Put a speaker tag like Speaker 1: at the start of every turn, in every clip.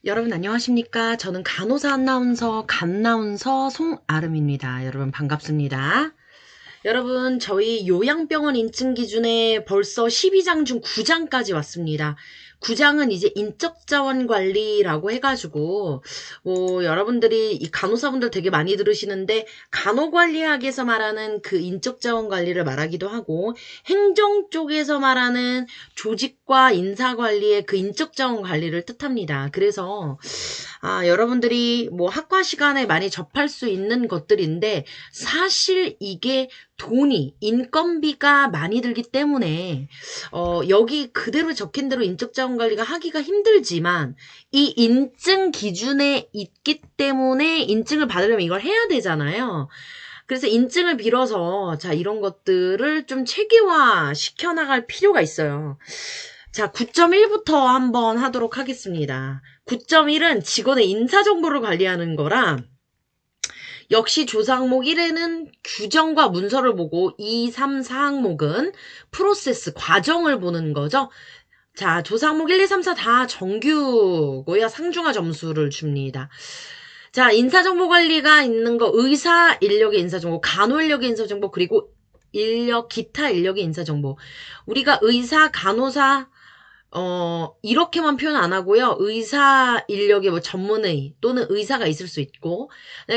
Speaker 1: 여러분 안녕하십니까? 저는 간호사 아나운서 간나운서 송아름입니다. 여러분 반갑습니다. 여러분 저희 요양병원 인증 기준에 벌써 12장 중 9장까지 왔습니다. 9장은 이제 인적자원 관리라고 해가지고 여러분들이 이 간호사분들 되게 많이 들으시는데 간호관리학에서 말하는 그 인적자원 관리를 말하기도 하고 행정 쪽에서 말하는 조직과 인사관리의 그 인적자원 관리를 뜻합니다. 그래서 여러분들이 학과 시간에 많이 접할 수 있는 것들인데 사실 이게 돈이, 인건비가 많이 들기 때문에 여기 그대로 적힌 대로 인적자원 관리가 하기가 힘들지만 이 인증 기준에 있기 때문에 인증을 받으려면 이걸 해야 되잖아요. 그래서 인증을 빌어서 이런 것들을 좀 체계화 시켜나갈 필요가 있어요. 자, 9.1부터 한번 하도록 하겠습니다. 9.1은 직원의 인사정보를 관리하는 거라 역시 조사항목 1에는 규정과 문서를 보고 2, 3, 4항목은 프로세스, 과정을 보는 거죠. 자, 조사항목 1, 2, 3, 4 다 정규고요. 상중하 점수를 줍니다. 자, 인사정보 관리가 있는 거 의사 인력의 인사정보, 간호 인력의 인사정보, 그리고 기타 인력의 인사정보. 우리가 의사, 간호사, 이렇게만 표현 안 하고요. 의사 인력의 전문의 또는 의사가 있을 수 있고,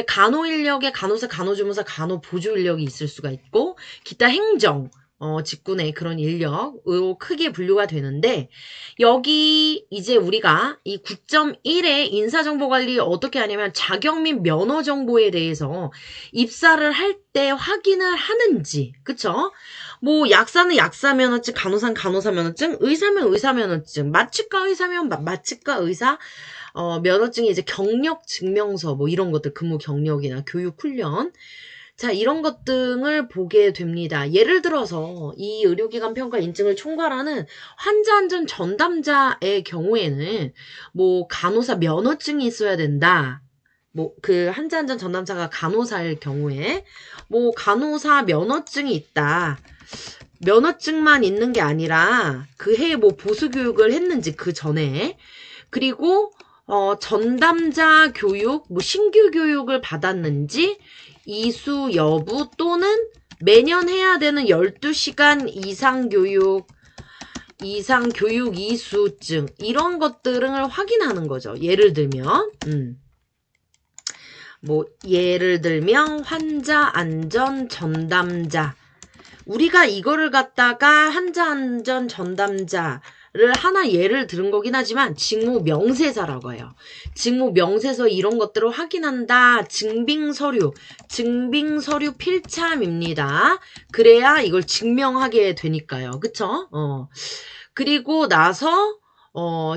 Speaker 1: 간호 인력의 간호사, 간호조무사, 간호보조 인력이 있을 수가 있고, 기타 행정, 직군의 그런 인력으로 크게 분류가 되는데, 여기 이제 우리가 이 9.1의 인사정보관리 어떻게 하냐면 자격 및 면허 정보에 대해서 입사를 할 때 확인을 하는지, 그쵸? 약사는 약사 면허증, 간호사는 간호사 면허증, 의사면 의사 면허증, 마취과 의사면 마취과 의사 면허증이 이제 경력 증명서 이런 것들 근무 경력이나 교육 훈련 자, 이런 것 등을 보게 됩니다. 예를 들어서 이 의료기관 평가 인증을 총괄하는 환자 안전 전담자의 경우에는 간호사 면허증이 있어야 된다. 그 환자 안전 전담자가 간호사일 경우에 간호사 면허증이 있다. 면허증만 있는 게 아니라 그 해에 보수 교육을 했는지 그 전에 그리고 전담자 교육, 신규 교육을 받았는지 이수 여부 또는 매년 해야 되는 12시간 이상 교육 이수증 이런 것들을 확인하는 거죠. 예를 들면 환자 안전 전담자 우리가 이거를 갖다가 환자 안전 전담자를 하나 예를 들은 거긴 하지만 직무 명세서라고 해요. 직무 명세서 이런 것들을 확인한다. 증빙서류 필참입니다. 그래야 이걸 증명하게 되니까요. 그쵸? 그리고 나서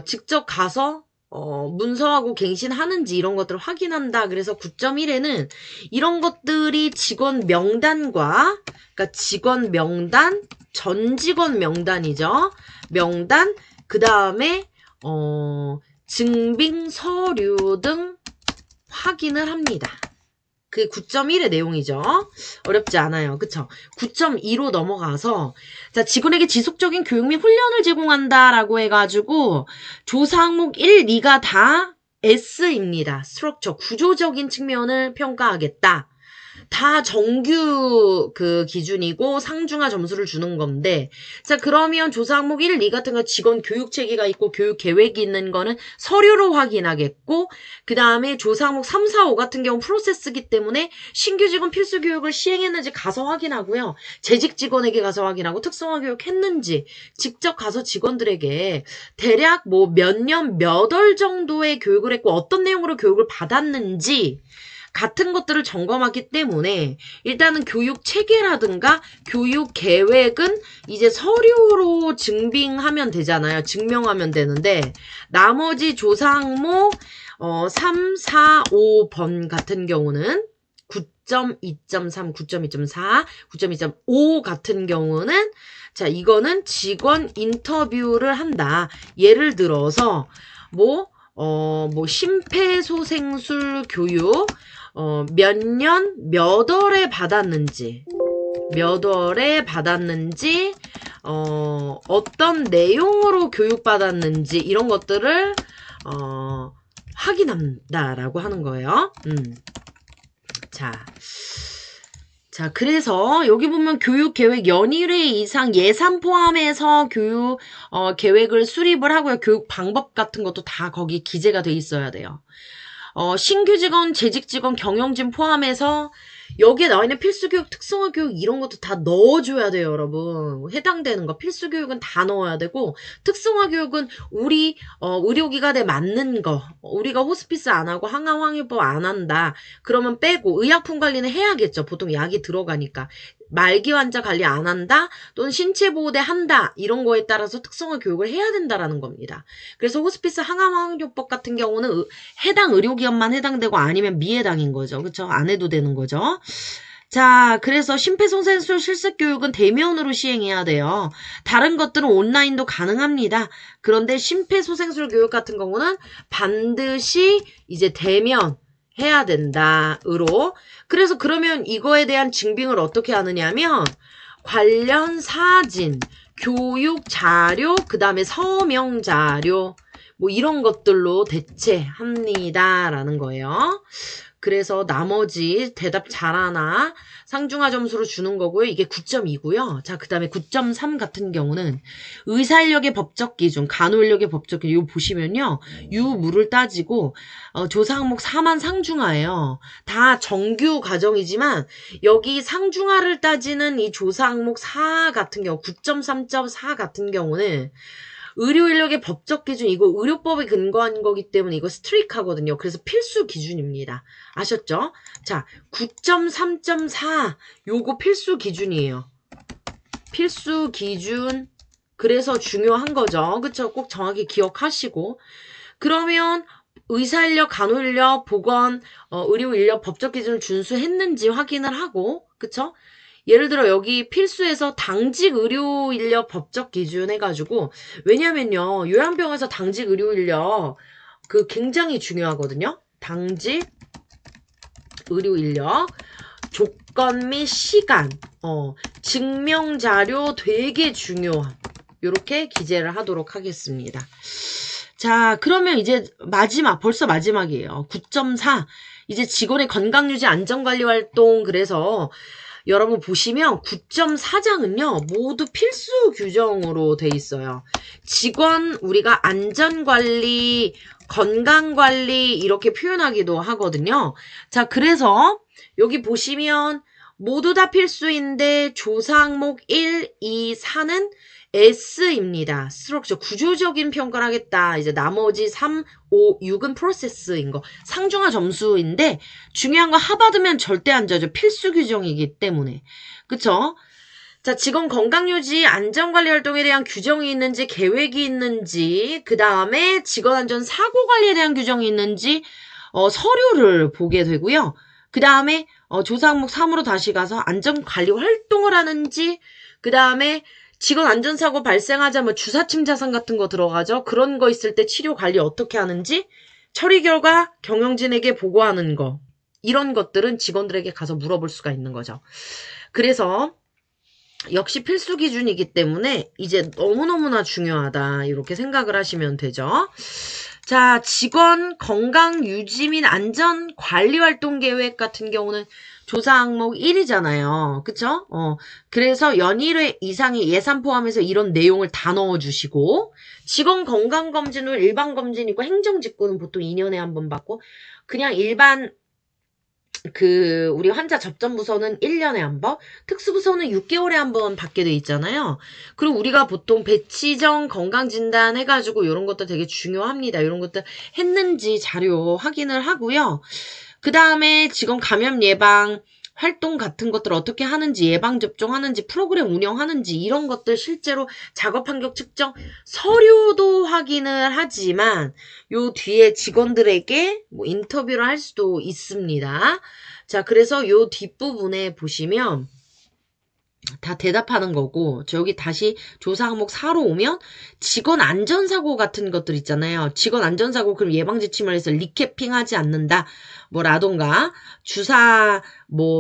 Speaker 1: 직접 가서 문서하고 갱신하는지 이런 것들을 확인한다. 그래서 9.1에는 이런 것들이 직원 명단과 그러니까 직원 명단, 전 직원 명단이죠. 명단, 그 다음에 증빙 서류 등 확인을 합니다. 그 9.1의 내용이죠. 어렵지 않아요. 그쵸? 9.2로 넘어가서 자, 직원에게 지속적인 교육 및 훈련을 제공한다라고 해가지고 조사 항목 1, 2가 다 S입니다. 스트럭처, 구조적인 측면을 평가하겠다. 다 정규 그 기준이고 상중하 점수를 주는 건데 자 그러면 조사 항목 1, 2 같은 거 직원 교육 체계가 있고 교육 계획이 있는 거는 서류로 확인하겠고 그 다음에 조사 항목 3, 4, 5 같은 경우 프로세스기 때문에 신규 직원 필수 교육을 시행했는지 가서 확인하고요. 재직 직원에게 가서 확인하고 특성화 교육 했는지 직접 가서 직원들에게 대략 몇 년 몇 월 정도의 교육을 했고 어떤 내용으로 교육을 받았는지 같은 것들을 점검하기 때문에 일단은 교육 체계라든가 교육 계획은 이제 서류로 증빙하면 되잖아요. 증명하면 되는데 나머지 조사 항목 3, 4, 5번 같은 경우는 9.2.3, 9.2.4, 9.2.5 같은 경우는 자 이거는 직원 인터뷰를 한다. 예를 들어서 심폐소생술 교육 몇 년, 몇 월에 받았는지, 어떤 내용으로 교육받았는지, 이런 것들을, 확인한다라고 하는 거예요. 자, 그래서 여기 보면 교육계획 연일회 이상 예산 포함해서 교육 계획을 수립을 하고요. 교육 방법 같은 것도 다 거기 기재가 돼 있어야 돼요. 신규 직원, 재직 직원, 경영진 포함해서 여기에 나와 있는 필수교육, 특성화 교육 이런 것도 다 넣어줘야 돼요, 여러분. 해당되는 거 필수교육은 다 넣어야 되고 특성화 교육은 우리 의료기관에 맞는 거, 우리가 호스피스 안 하고 항암-항유법 안 한다. 그러면 빼고 의약품 관리는 해야겠죠. 보통 약이 들어가니까. 말기 환자 관리 안 한다 또는 신체보호대 한다 이런 거에 따라서 특성화 교육을 해야 된다라는 겁니다. 그래서 호스피스 항암항유법 같은 경우는 해당 의료기관만 해당되고 아니면 미해당인 거죠. 그렇죠? 안 해도 되는 거죠. 자, 그래서 심폐소생술 실습교육은 대면으로 시행해야 돼요. 다른 것들은 온라인도 가능합니다. 그런데 심폐소생술 교육 같은 경우는 반드시 이제 대면 해야 된다.으로. 그래서 그러면 이거에 대한 증빙을 어떻게 하느냐면 관련 사진, 교육 자료, 그 다음에 서명 자료 뭐 이런 것들로 대체합니다라는 거예요. 그래서 나머지 대답 잘하나 상중하 점수로 주는 거고요. 이게 9.2고요. 자, 그 다음에 9.3 같은 경우는 의사인력의 법적 기준, 간호인력의 법적 기준 이거 보시면요. 유무를 따지고 조사 항목 4만 상중하예요. 다 정규 과정이지만 여기 상중하를 따지는 이 조사 항목 4 같은 경우 9.3.4 같은 경우는 의료인력의 법적 기준 이거 의료법에 근거한 거기 때문에 이거 스트릭하거든요. 그래서 필수 기준입니다. 아셨죠? 자, 9.3.4 요거 필수 기준이에요. 필수 기준 그래서 중요한 거죠. 그쵸? 꼭 정확히 기억하시고 그러면 의사인력, 간호인력, 보건, 의료인력 법적 기준을 준수했는지 확인을 하고 그쵸? 예를 들어 여기 필수에서 당직 의료인력 법적 기준 해가지고 왜냐면요 요양병원에서 당직 의료인력 그 굉장히 중요하거든요. 당직 의료인력 조건 및 시간 증명자료 되게 중요함 요렇게 기재를 하도록 하겠습니다. 자 그러면 이제 벌써 마지막이에요. 9.4 이제 직원의 건강유지 안전관리활동 그래서 여러분 보시면 9.4장은요. 모두 필수 규정으로 돼 있어요. 직원 우리가 안전관리, 건강관리 이렇게 표현하기도 하거든요. 자 그래서 여기 보시면 모두 다 필수인데 조사 항목 1, 2, 4는 S입니다. 스트럭처 구조적인 평가를 하겠다. 이제 나머지 3, 5, 6은 프로세스인 거. 상중하 점수인데 중요한 거 하받으면 절대 안 져죠. 필수 규정이기 때문에. 그쵸? 자, 직원 건강유지 안전관리 활동에 대한 규정이 있는지 계획이 있는지 그 다음에 직원안전 사고관리에 대한 규정이 있는지 서류를 보게 되고요. 그 다음에 조사 항목 3으로 다시 가서 안전관리 활동을 하는지 그 다음에 직원 안전사고 발생하자면 주사침 자산 같은 거 들어가죠. 그런 거 있을 때 치료 관리 어떻게 하는지 처리 결과 경영진에게 보고하는 거 이런 것들은 직원들에게 가서 물어볼 수가 있는 거죠. 그래서 역시 필수 기준이기 때문에 이제 너무너무나 중요하다 이렇게 생각을 하시면 되죠. 자, 직원 건강 유지 및 안전 관리 활동 계획 같은 경우는 조사 항목 1이잖아요. 그쵸? 그래서 연일회 이상의 예산 포함해서 이런 내용을 다 넣어주시고 직원 건강검진은 일반 검진이고 행정직구는 보통 2년에 한 번 받고 그냥 일반 우리 환자 접전부서는 1년에 한 번, 특수부서는 6개월에 한 번 받게 돼 있잖아요. 그리고 우리가 보통 배치정 건강진단 해가지고 이런 것도 되게 중요합니다. 이런 것들 했는지 자료 확인을 하고요. 그 다음에 직원 감염 예방 활동 같은 것들 어떻게 하는지 예방접종하는지 프로그램 운영하는지 이런 것들 실제로 작업 환경 측정 서류도 확인을 하지만 요 뒤에 직원들에게 뭐 인터뷰를 할 수도 있습니다. 자 그래서 요 뒷부분에 보시면 다 대답하는 거고 여기 다시 조사 항목 4로 오면 직원 안전사고 같은 것들 있잖아요. 직원 안전사고 그럼 예방지침을 해서 리캐핑하지 않는다. 라던가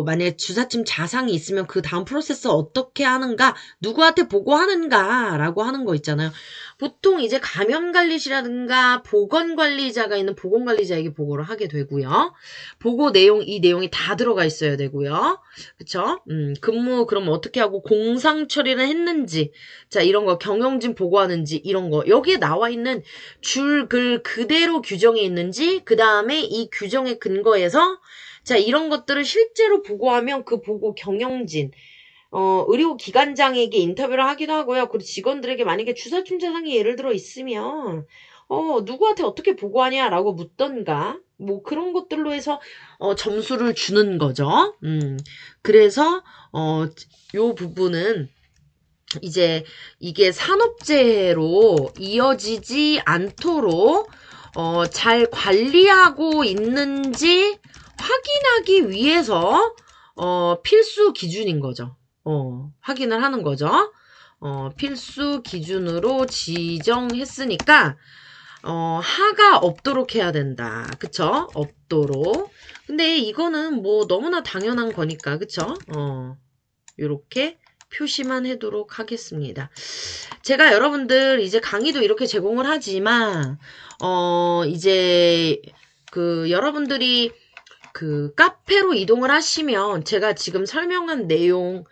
Speaker 1: 만약에 주사침 자상이 있으면 그 다음 프로세스 어떻게 하는가 누구한테 보고하는가 라고 하는 거 있잖아요. 보통 이제 감염관리시라든가 보건관리자가 있는 보건관리자에게 보고를 하게 되고요. 보고 내용, 이 내용이 다 들어가 있어야 되고요. 그쵸? 근무 그럼 어떻게 하고 공상 처리를 했는지, 자, 이런 거 경영진 보고하는지, 이런 거. 여기에 나와 있는 줄글 그대로 규정이 있는지, 그 다음에 이 규정에 근거해서, 자, 이런 것들을 실제로 보고하면 그 보고 경영진, 의료기관장에게 인터뷰를 하기도 하고요. 그리고 직원들에게 만약에 주사침자상이 예를 들어 있으면, 누구한테 어떻게 보고하냐라고 묻던가, 뭐 그런 것들로 해서, 점수를 주는 거죠. 그래서, 요 부분은 이제 이게 산업재해로 이어지지 않도록, 잘 관리하고 있는지 확인하기 위해서, 필수 기준인 거죠. 확인을 하는 거죠. 필수 기준으로 지정했으니까, 하가 없도록 해야 된다. 그쵸? 없도록. 근데 이거는 뭐 너무나 당연한 거니까, 그쵸? 요렇게 표시만 해도록 하겠습니다. 제가 여러분들 이제 강의도 이렇게 제공을 하지만, 이제 여러분들이 그 카페로 이동을 하시면 제가 지금 설명한 내용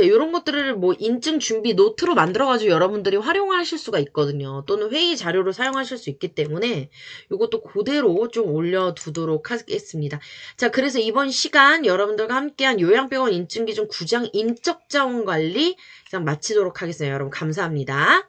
Speaker 1: 이런 것들을 뭐 인증 준비 노트로 만들어가지고 여러분들이 활용하실 수가 있거든요. 또는 회의 자료로 사용하실 수 있기 때문에 이것도 그대로 좀 올려두도록 하겠습니다. 자, 그래서 이번 시간 여러분들과 함께한 요양병원 인증기준 9장 인적자원관리 마치도록 하겠습니다. 여러분 감사합니다.